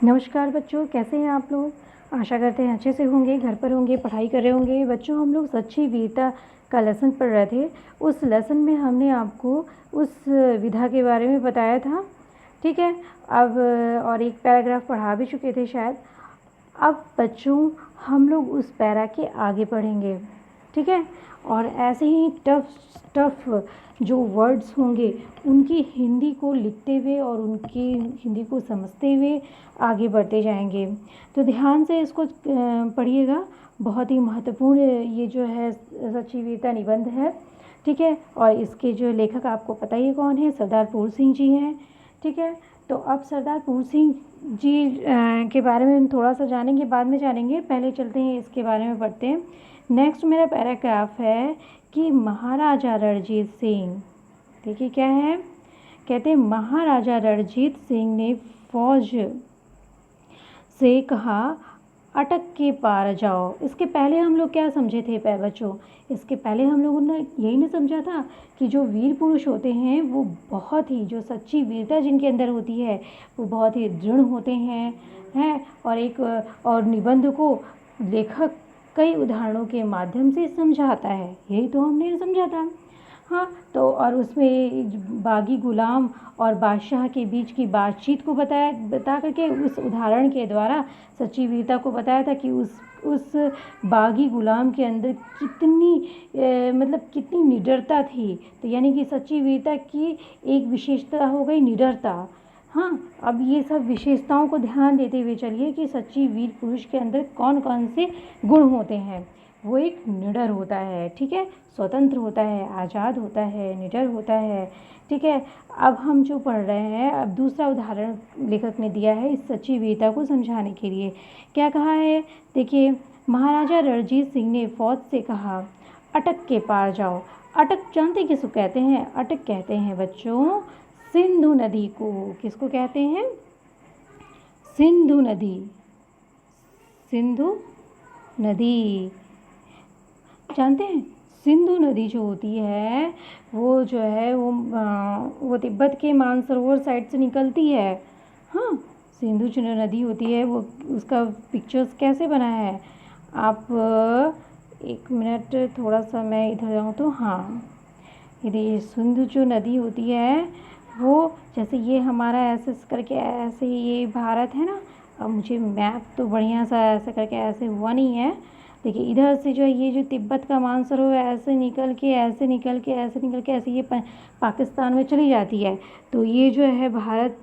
नमस्कार बच्चों, कैसे हैं आप लोग। आशा करते हैं अच्छे से होंगे, घर पर होंगे, पढ़ाई कर रहे होंगे। बच्चों, हम लोग सच्ची वीरता का लेसन पढ़ रहे थे। उस लेसन में हमने आपको उस विधा के बारे में बताया था, ठीक है। अब और एक पैराग्राफ पढ़ा भी चुके थे शायद। अब बच्चों, हम लोग उस पैरा के आगे पढ़ेंगे, ठीक है। और ऐसे ही टफ जो वर्ड्स होंगे उनकी हिंदी को लिखते हुए और उनकी हिंदी को समझते हुए आगे बढ़ते जाएंगे। तो ध्यान से इसको पढ़िएगा। बहुत ही महत्वपूर्ण ये जो है सच्ची वीरता निबंध है, ठीक है। और इसके जो लेखक आपको पता ही कौन है, सरदार पूर्ण सिंह जी हैं, ठीक है। तो अब सरदार पूर्ण सिंह जी के बारे में हम थोड़ा सा जानेंगे, बाद में जानेंगे। पहले चलते हैं इसके बारे में पढ़ते हैं। नेक्स्ट मेरा पैराग्राफ है कि महाराजा रणजीत सिंह, देखिए क्या है, कहते हैं महाराजा रणजीत सिंह ने फौज से कहा अटक के पार जाओ। इसके पहले हम लोग क्या समझे थे बच्चों, इसके पहले हम लोगों ने यही नहीं समझा था कि जो वीर पुरुष होते हैं वो बहुत ही, जो सच्ची वीरता जिनके अंदर होती है वो बहुत ही दृढ़ होते हैं और एक और निबंध को लेखक कई उदाहरणों के माध्यम से समझाता है, यही तो हमने समझा था। हाँ, तो और उसमें बागी गुलाम और बादशाह के बीच की बातचीत को बता करके उस उदाहरण के द्वारा सच्ची वीरता को बताया था कि उस बागी गुलाम के अंदर कितनी मतलब कितनी निडरता थी। तो यानी कि सच्ची वीरता की एक विशेषता हो गई निडरता। हाँ, अब ये सब विशेषताओं को ध्यान देते हुए चलिए कि सच्ची वीर पुरुष के अंदर कौन कौन से गुण होते हैं। वो एक निडर होता है, ठीक है, स्वतंत्र होता है, आज़ाद होता है, निडर होता है, ठीक है। अब हम जो पढ़ रहे हैं, अब दूसरा उदाहरण लेखक ने दिया है इस सच्ची वीरता को समझाने के लिए। क्या कहा है, देखिए, महाराजा रणजीत सिंह ने फौज से कहा अटक के पार जाओ। अटक जानते किसको कहते हैं? अटक कहते हैं बच्चों सिंधु नदी को। किसको कहते हैं? सिंधु नदी। सिंधु नदी जानते हैं? सिंधु नदी जो होती है वो जो है वो तिब्बत के मानसरोवर साइड से निकलती है। हाँ, सिंधु जो नदी होती है वो, उसका पिक्चर्स कैसे बना है आप एक मिनट, थोड़ा सा मैं इधर जाऊँ तो, हाँ, ये सिंधु जो नदी होती है वो, जैसे ये हमारा ऐसे करके ऐसे ये भारत है ना। अब मुझे मैप तो बढ़िया सा ऐसे करके ऐसे हुआ नहीं है। देखिए इधर से जो है ये जो तिब्बत का मानसरोवर ऐसे निकल के ऐसे निकल के ऐसे निकल के ऐसे ये पाकिस्तान में चली जाती है। तो ये जो है भारत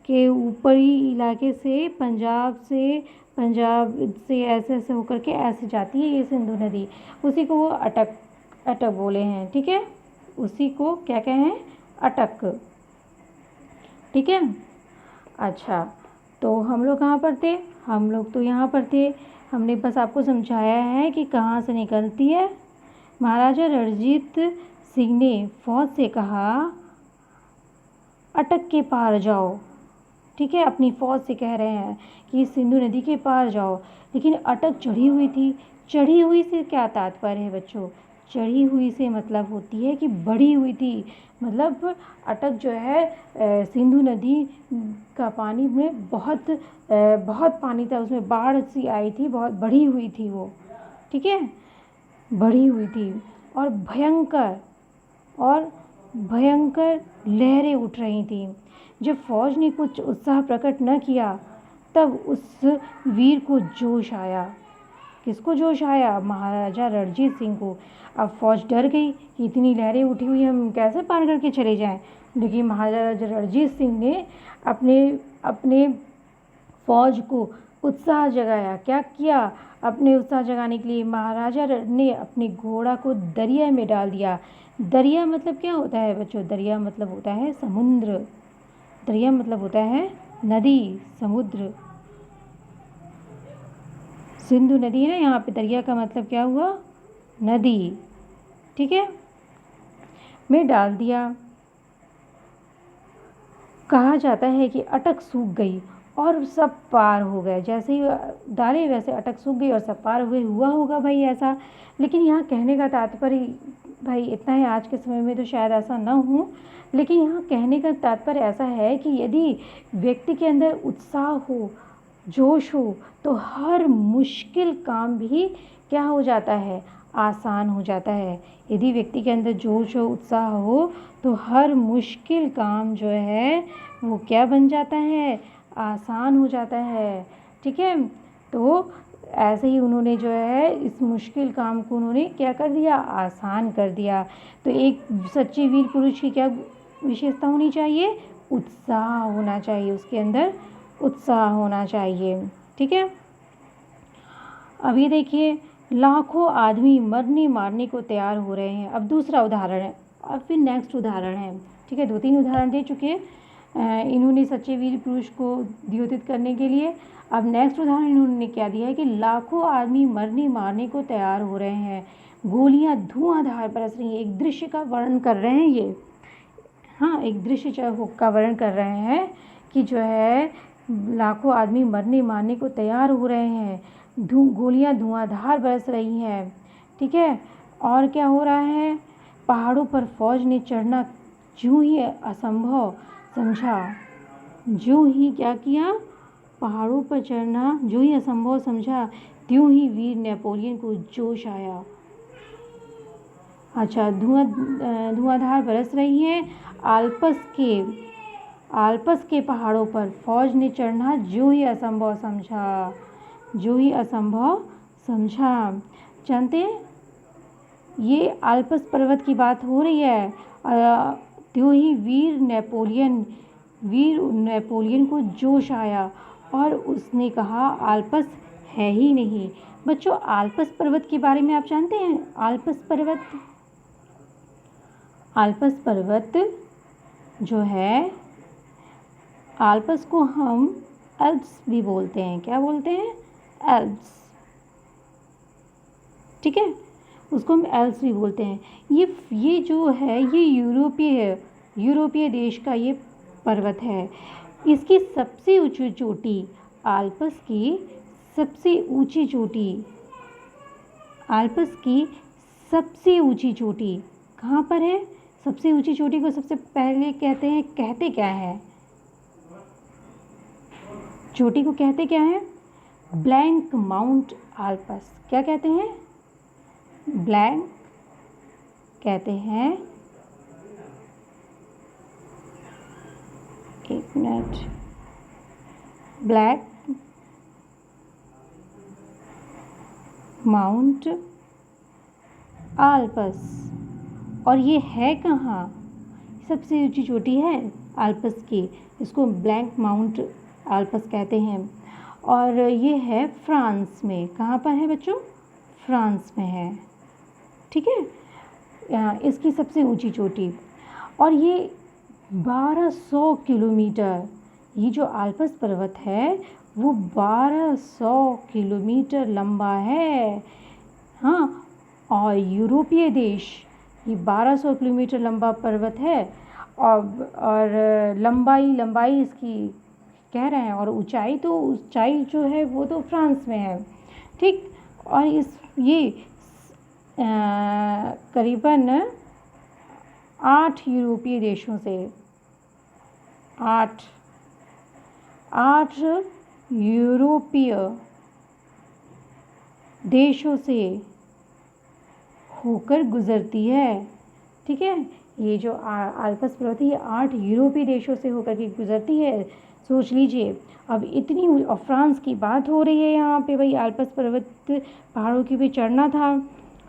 के ऊपरी इलाके से पंजाब से ऐसे ऐसे होकर के ऐसे जाती है ये सिंधु नदी। उसी को वो अटक बोले हैं, ठीक है। उसी को क्या कहें? अटक, ठीक है। अच्छा, तो हम लोग कहाँ पर थे? हम लोग तो यहाँ पर थे। हमने बस आपको समझाया है कि कहाँ से निकलती है। महाराजा रणजीत सिंह ने फौज से कहा अटक के पार जाओ, ठीक है। अपनी फौज से कह रहे हैं कि सिंधु नदी के पार जाओ, लेकिन अटक चढ़ी हुई थी। चढ़ी हुई से क्या तात्पर्य है बच्चों? चढ़ी हुई से मतलब होती है कि बढ़ी हुई थी। मतलब अटक जो है सिंधु नदी का पानी में बहुत पानी था, उसमें बाढ़ सी आई थी, बहुत बढ़ी हुई थी वो, ठीक है, बढ़ी हुई थी। और भयंकर लहरें उठ रही थीं। जब फौज ने कुछ उत्साह प्रकट न किया तब उस वीर को जोश आया। किसको जोश आया? महाराजा रणजीत सिंह को। अब फौज डर गई कि इतनी लहरें उठी हुई, हम कैसे पार करके चले जाएं। लेकिन महाराजा रणजीत सिंह ने अपने फौज को उत्साह जगाया। क्या किया? अपने उत्साह जगाने के लिए महाराजा ने अपने घोड़ा को दरिया में डाल दिया। दरिया मतलब क्या होता है बच्चों? दरिया मतलब होता है समुद्र। दरिया मतलब होता है नदी, समुद्र। सिंधु नदी है ना, यहाँ पे दरिया का मतलब क्या हुआ? नदी, ठीक है, में डाल दिया। कहा जाता है कि अटक सूख गई और सब पार हो गए। जैसे ही डाले वैसे अटक सूख गई और सब पार हुए। हुआ होगा भाई ऐसा। लेकिन यहाँ कहने का तात्पर्य भाई इतना है, आज के समय में तो शायद ऐसा ना हो, लेकिन यहाँ कहने का तात्पर्य ऐसा है कि यदि व्यक्ति के अंदर उत्साह हो, जोश हो, तो हर मुश्किल काम भी क्या हो जाता है, आसान हो जाता है। यदि व्यक्ति के अंदर जोश हो, उत्साह हो, तो हर मुश्किल काम जो है वो क्या बन जाता है, आसान हो जाता है। ठीक है, तो ऐसे ही उन्होंने जो है इस मुश्किल काम को उन्होंने क्या कर दिया, आसान कर दिया। तो एक सच्चे वीर पुरुष की क्या विशेषता होनी चाहिए, उत्साह होना चाहिए, उसके अंदर उत्साह होना चाहिए। ठीक है, अब ये देखिए, लाखों आदमी मरने मारने को तैयार हो रहे हैं। अब दूसरा उदाहरण है, अब फिर नेक्स्ट उदाहरण है। ठीक है, 2-3 उदाहरण दे चुके हैं इन्होंने सच्चे वीर पुरुष को द्योतित करने के लिए। अब नेक्स्ट उदाहरण इन्होंने क्या दिया है कि लाखों आदमी मरने मारने को तैयार हो रहे हैं, गोलियां धुआंधार बरस रही हैं। एक दृश्य का वर्णन कर रहे हैं ये, हाँ, एक दृश्य का वर्णन कर रहे हैं कि जो है लाखों आदमी मरने मारने को तैयार हो रहे हैं, गोलियां धुआंधार बरस रही हैं। ठीक है, और क्या हो रहा है, पहाड़ों पर फौज ने चढ़ना ज्यों ही असंभव समझा, ज्यों ही क्या किया, पहाड़ों पर चढ़ना ज्यों ही असंभव समझा, त्यों ही वीर नेपोलियन को जोश आया। अच्छा, धुआंधार बरस रही है, आल्पस के पहाड़ों पर फौज ने चढ़ना ज्यों ही असंभव समझा, ज्यों ही असंभव समझा। जानते हैं, ये आल्पस पर्वत की बात हो रही है। त्यों ही वीर नेपोलियन को जोश आया और उसने कहा आल्पस है ही नहीं। बच्चों, आल्पस पर्वत के बारे में आप जानते हैं? आल्पस पर्वत जो है, आल्पस को हम एल्प्स भी बोलते हैं। क्या बोलते हैं? एल्प्स। ठीक है, उसको हम एल्प्स भी बोलते हैं। ये जो है, ये यूरोपीय देश का ये पर्वत है। इसकी सबसे ऊंची चोटी, आल्पस की सबसे ऊंची चोटी, आल्पस की सबसे ऊंची चोटी कहाँ पर है? सबसे ऊंची चोटी को सबसे पहले कहते क्या है? चोटी को कहते क्या है? Blank mount Alps. क्या कहते हैं? ब्लैंक कहते हैं, एक मिनट, ब्लैक माउंट आल्पस। और ये है कहाँ? सबसे ऊंची चोटी है आल्पस की, इसको ब्लैंक माउंट आल्पस कहते हैं। और ये है फ्रांस में। कहाँ पर है बच्चों? फ्रांस में है। ठीक है, इसकी सबसे ऊंची चोटी। और ये 1200 किलोमीटर, ये जो आल्पस पर्वत है वो 1200 किलोमीटर लंबा है। हाँ, और यूरोपीय देश, ये 1200 किलोमीटर लंबा पर्वत है। और लंबाई इसकी कह रहे हैं, और ऊंचाई जो है वो तो फ्रांस में है। ठीक, और ये करीबन 8 यूरोपीय देशों से, 8 यूरोपीय देशों से होकर गुजरती है। ठीक है, ये जो आल्पस पर्वत है, ये 8 यूरोपीय देशों से होकर के गुजरती है। सोच लीजिए, अब इतनी, और फ्रांस की बात हो रही है यहाँ पे भाई, आल्पस पर्वत पहाड़ों की भी चढ़ना था,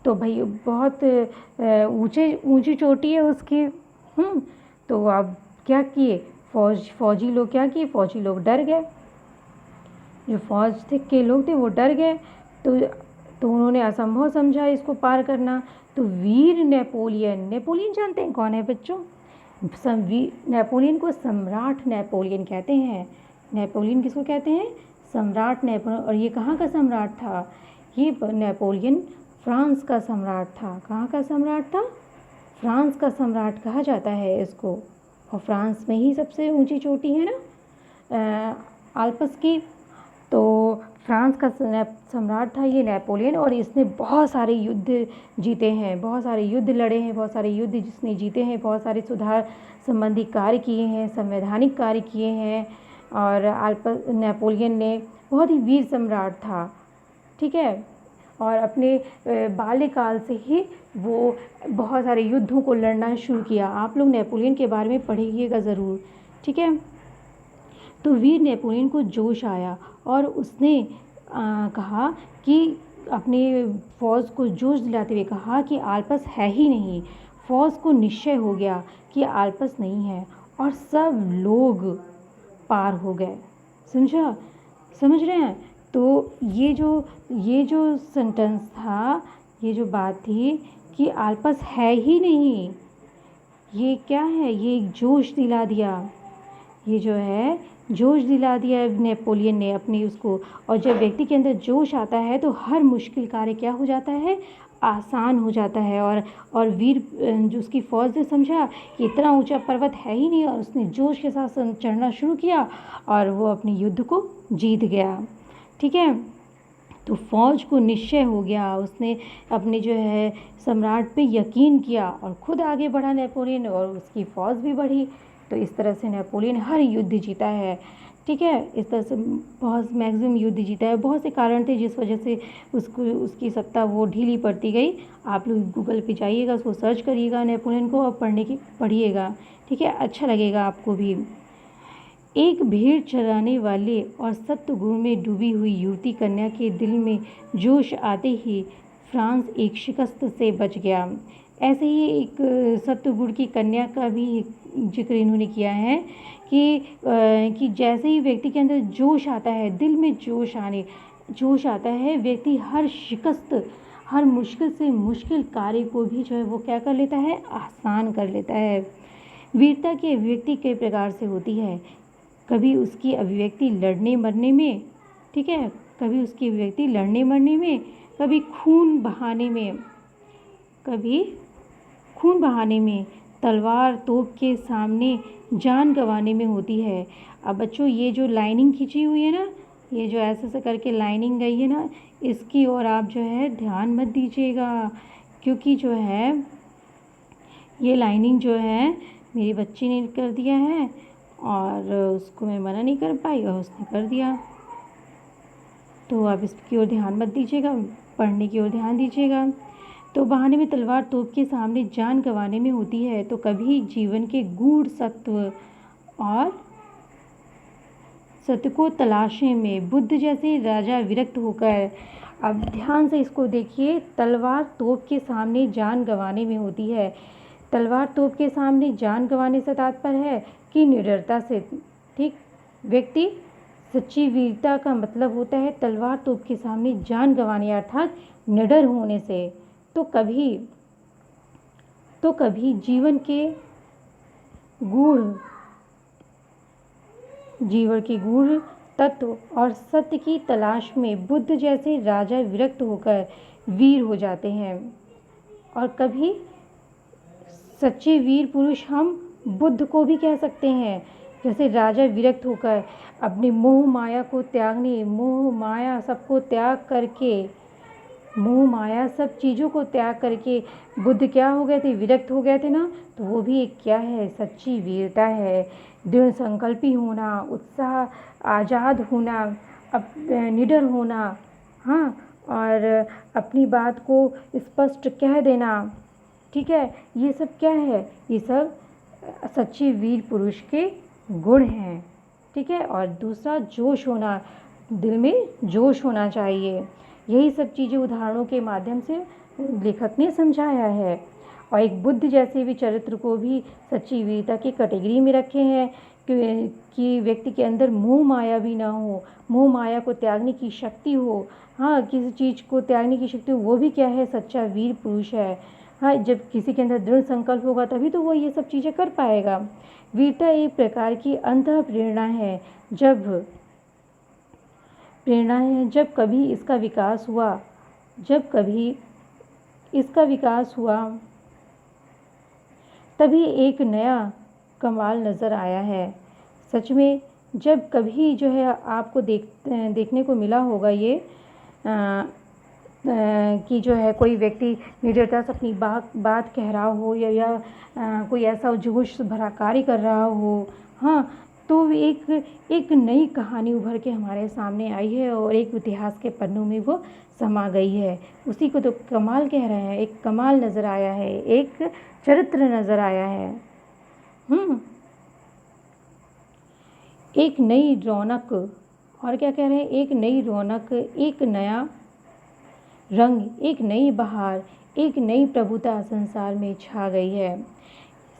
तो भाई बहुत ऊंची चोटी है उसकी। तो अब क्या किए फौजी लोग, क्या किए, फौजी लोग डर गए, जो फौज के लोग थे वो डर गए। तो उन्होंने असंभव समझा इसको पार करना। तो वीर नेपोलियन जानते हैं कौन है बच्चों? नेपोलियन को सम्राट नेपोलियन कहते हैं। नेपोलियन किसको कहते हैं? सम्राट नेपोलियन। और ये कहाँ का सम्राट था? ये नेपोलियन फ्रांस का सम्राट था। कहाँ का सम्राट था? फ्रांस का सम्राट कहा जाता है इसको। और फ्रांस में ही सबसे ऊंची चोटी है ना आल्पस की। तो फ्रांस का सम्राट था ये नेपोलियन, और इसने बहुत सारे युद्ध जीते हैं, बहुत सारे युद्ध लड़े हैं, बहुत सारे युद्ध जिसने जीते हैं, बहुत सारे सुधार संबंधी कार्य किए हैं, संवैधानिक कार्य किए हैं। और नेपोलियन ने बहुत ही वीर सम्राट था, ठीक है। और अपने बाल्यकाल से ही वो बहुत सारे युद्धों को लड़ना शुरू किया। आप लोग नेपोलियन के बारे में पढ़िएगा ज़रूर, ठीक है। तो वीर नेपोलियन को जोश आया और उसने कहा कि अपने फ़ौज को जोश दिलाते हुए कहा कि आल्पस है ही नहीं। फ़ौज को निश्चय हो गया कि आल्पस नहीं है, और सब लोग पार हो गए। समझा? समझ रहे हैं? तो ये जो सेंटेंस था, ये जो बात थी कि आल्पस है ही नहीं, ये क्या है? ये एक जोश दिला दिया, ये जो है जोश दिला दिया नेपोलियन ने अपनी उसको। और जब व्यक्ति के अंदर जोश आता है तो हर मुश्किल कार्य क्या हो जाता है? आसान हो जाता है। और वीर जो उसकी फ़ौज ने समझा कि इतना ऊंचा पर्वत है ही नहीं, और उसने जोश के साथ चढ़ना शुरू किया और वो अपने युद्ध को जीत गया, ठीक है। तो फ़ौज को निश्चय हो गया, उसने अपने जो है सम्राट पे यकीन किया और ख़ुद आगे बढ़ा नेपोलियन, और उसकी फ़ौज भी बढ़ी। तो इस तरह से नेपोलियन हर युद्ध जीता है, ठीक है। इस तरह से बहुत मैक्सिमम युद्ध जीता है। बहुत से कारण थे जिस वजह से उसकी सत्ता वो ढीली पड़ती गई। आप लोग गूगल पे जाइएगा, उसको सर्च करिएगा नेपोलियन को, और पढ़िएगा, ठीक है, अच्छा लगेगा आपको भी। एक भेड़ चराने वाले और सत्व गुण में डूबी हुई युवती कन्या के दिल में जोश आते ही फ्रांस एक शिकस्त से बच गया। ऐसे ही एक सत्व की कन्या का भी जिक्र इन्होंने किया है कि जैसे ही व्यक्ति के अंदर जोश आता है, दिल में जोश आता है, व्यक्ति हर शिकस्त, हर मुश्किल से मुश्किल कार्य को भी जो है वो क्या कर लेता है? आसान कर लेता है। वीरता की अभिव्यक्ति कई प्रकार से होती है। कभी उसकी अभिव्यक्ति लड़ने मरने में, ठीक है, कभी उसकी अभिव्यक्ति लड़ने मरने में, कभी खून बहाने में, तलवार तोप के सामने जान गंवाने में होती है। अब बच्चों, ये जो लाइनिंग खींची हुई है ना, ये जो ऐसे करके लाइनिंग गई है ना, इसकी ओर आप जो है ध्यान मत दीजिएगा, क्योंकि जो है ये लाइनिंग जो है मेरी बच्ची ने कर दिया है, और उसको मैं मना नहीं कर पाई और उसने कर दिया। तो आप इसकी ओर ध्यान मत दीजिएगा, पढ़ने की ओर ध्यान दीजिएगा। तो बहाने में तलवार तोप के सामने जान गंवाने में होती है। तो कभी जीवन के गूढ़ सत्व और सत्य को तलाशने में बुद्ध जैसे राजा विरक्त होकर, अब ध्यान से इसको देखिए, तलवार तोप के सामने जान गंवाने में होती है। तलवार तोप के सामने जान गंवाने से तात्पर्य है कि निडरता से, ठीक। व्यक्ति सच्ची वीरता का मतलब होता है तलवार तोप के सामने जान गंवाने, अर्थात निडर होने से। तो कभी जीवन के गूढ़ तत्व और सत्य की तलाश में बुद्ध जैसे राजा विरक्त होकर वीर हो जाते हैं। और कभी सच्चे वीर पुरुष हम बुद्ध को भी कह सकते हैं, जैसे राजा विरक्त होकर अपने मोह माया सब चीज़ों को त्याग करके बुद्ध क्या हो गए थे? विरक्त हो गए थे ना। तो वो भी एक क्या है? सच्ची वीरता है। दृढ़ संकल्पी होना, उत्साह, आज़ाद होना, निडर होना, हाँ, और अपनी बात को स्पष्ट कह देना, ठीक है। ये सब क्या है? ये सब सच्चे वीर पुरुष के गुण हैं, ठीक है। और दूसरा, जोश होना, दिल में जोश होना चाहिए। यही सब चीज़ें उदाहरणों के माध्यम से लेखक ने समझाया है। और एक बुद्ध जैसे भी चरित्र को भी सच्ची वीरता की कैटेगरी में रखे हैं कि व्यक्ति के अंदर मोह माया भी ना हो, मोह माया को त्यागने की शक्ति हो, हाँ, किसी चीज़ को त्यागने की शक्ति हो, वो भी क्या है? सच्चा वीर पुरुष है। हाँ, जब किसी के अंदर दृढ़ संकल्प होगा तभी तो वो ये सब चीज़ें कर पाएगा। वीरता एक प्रकार की अंतः प्रेरणा है। जब कभी इसका विकास हुआ तभी एक नया कमाल नज़र आया है। सच में जब कभी जो है आपको देखने को मिला होगा ये कि जो है कोई व्यक्ति निडरता से अपनी बात कह रहा हो या कोई ऐसा जोश भरा कार्य कर रहा हो, हाँ, तो एक नई कहानी उभर के हमारे सामने आई है और एक इतिहास के पन्नों में वो समा गई है। उसी को तो कमाल कह रहे हैं, एक कमाल नज़र आया है, एक चरित्र नज़र आया है। एक नई रौनक, और क्या कह रहे हैं, एक नई रौनक, एक नया रंग, एक नई बहार, एक नई प्रभुता संसार में छा गई है।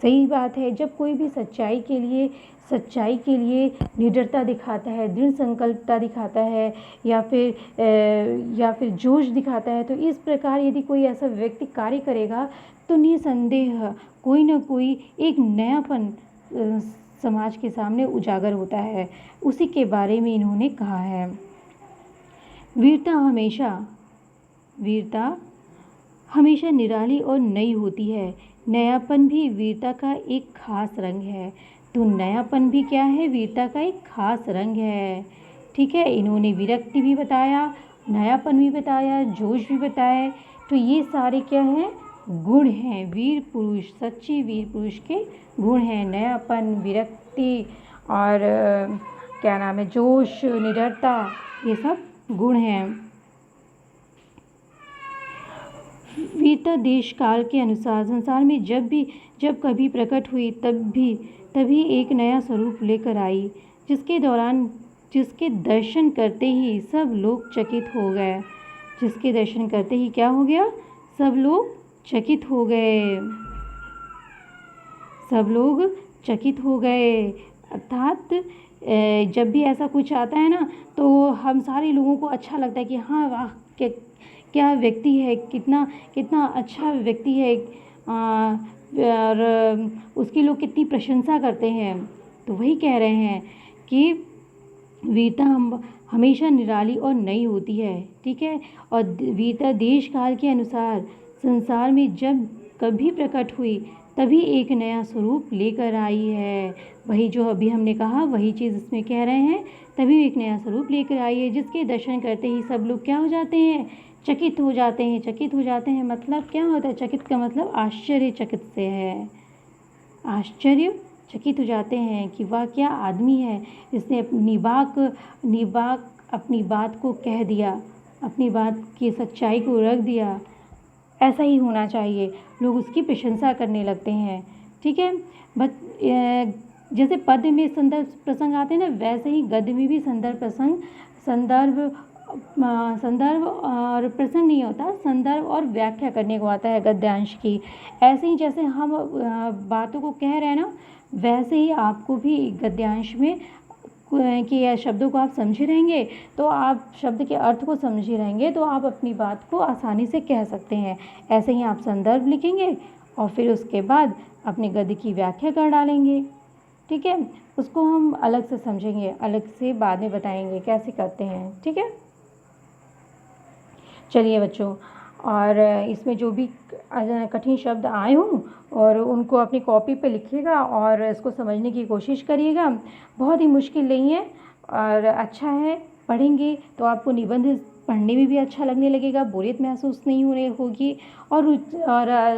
सही बात है, जब कोई भी सच्चाई के लिए निडरता दिखाता है, दृढ़ संकल्पता दिखाता है या फिर जोश दिखाता है, तो इस प्रकार यदि कोई ऐसा व्यक्ति कार्य करेगा तो निसंदेह कोई ना कोई एक नयापन समाज के सामने उजागर होता है। उसी के बारे में इन्होंने कहा है। वीरता हमेशा निराली और नई होती है। नयापन भी वीरता का एक खास रंग है। तो नयापन भी क्या है, वीरता का एक खास रंग है। ठीक है, इन्होंने विरक्ति भी बताया, नयापन भी बताया, जोश भी बताया। तो ये सारे क्या हैं, गुण हैं वीर पुरुष, सच्चे वीर पुरुष के गुण हैं। नयापन, विरक्ति और क्या नाम है, जोश, निडरता, ये सब गुण हैं। वीरता देश काल के अनुसार संसार में जब कभी प्रकट हुई तभी एक नया स्वरूप लेकर आई, जिसके दर्शन करते ही सब लोग चकित हो गए। जिसके दर्शन करते ही क्या हो गया, सब लोग चकित हो गए। सब लोग चकित हो गए अर्थात जब भी ऐसा कुछ आता है ना, तो हम सारे लोगों को अच्छा लगता है कि हाँ वाह, क्या व्यक्ति है, कितना अच्छा व्यक्ति है, और उसकी लोग कितनी प्रशंसा करते हैं। तो वही कह रहे हैं कि वीरता हमेशा निराली और नई होती है। ठीक है, और वीरता देश काल के अनुसार संसार में जब कभी प्रकट हुई तभी एक नया स्वरूप लेकर आई है। वही जो अभी हमने कहा, वही चीज़ इसमें कह रहे हैं, तभी एक नया स्वरूप लेकर आई है, जिसके दर्शन करते ही सब लोग क्या हो जाते हैं, चकित हो जाते हैं। चकित हो जाते हैं मतलब क्या होता है, चकित का मतलब आश्चर्यचकित से है, आश्चर्यचकित हो जाते हैं कि वाह क्या आदमी है, इसने अपनी बात को कह दिया, अपनी बात की सच्चाई को रख दिया। ऐसा ही होना चाहिए, लोग उसकी प्रशंसा करने लगते हैं। ठीक है, जैसे पद्य में संदर्भ प्रसंग आते हैं ना, वैसे ही गद्य में भी संदर्भ और प्रसंग नहीं होता, संदर्भ और व्याख्या करने को आता है गद्यांश की। ऐसे ही जैसे हम बातों को कह रहे हैं ना, वैसे ही आपको भी गद्यांश में कि शब्दों को आप समझे रहेंगे, तो आप शब्द के अर्थ को समझे रहेंगे, तो आप अपनी बात को आसानी से कह सकते हैं। ऐसे ही आप संदर्भ लिखेंगे और फिर उसके बाद अपने गद्य की व्याख्या कर डालेंगे। ठीक है, उसको हम अलग से समझेंगे, अलग से बाद में बताएंगे कैसे करते हैं। ठीक है, चलिए बच्चों, और इसमें जो भी कठिन शब्द आए हों और उनको अपनी कॉपी पे लिखिएगा और इसको समझने की कोशिश करिएगा। बहुत ही मुश्किल नहीं है और अच्छा है, पढ़ेंगे तो आपको निबंध पढ़ने में भी अच्छा लगने लगेगा, बोरियत महसूस नहीं होगी और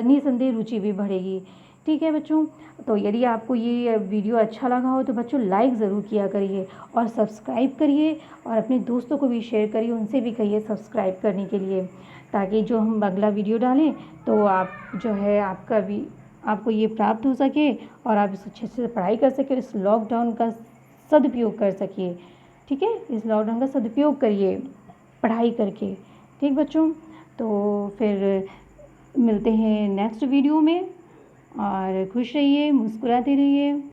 निसंदेह रुचि भी बढ़ेगी। ठीक है बच्चों, तो यदि आपको ये वीडियो अच्छा लगा हो तो बच्चों लाइक ज़रूर किया करिए और सब्सक्राइब करिए और अपने दोस्तों को भी शेयर करिए, उनसे भी कहिए सब्सक्राइब करने के लिए, ताकि जो हम अगला वीडियो डालें तो आप जो है आपको ये प्राप्त हो सके और आप इस अच्छे से पढ़ाई कर सके, इस लॉकडाउन का सदुपयोग कर सकिए। ठीक है, इस लॉकडाउन का सदुपयोग करिए पढ़ाई करके। ठीक बच्चों, तो फिर मिलते हैं नेक्स्ट वीडियो में और खुश रहिए, मुस्कुराते रहिए।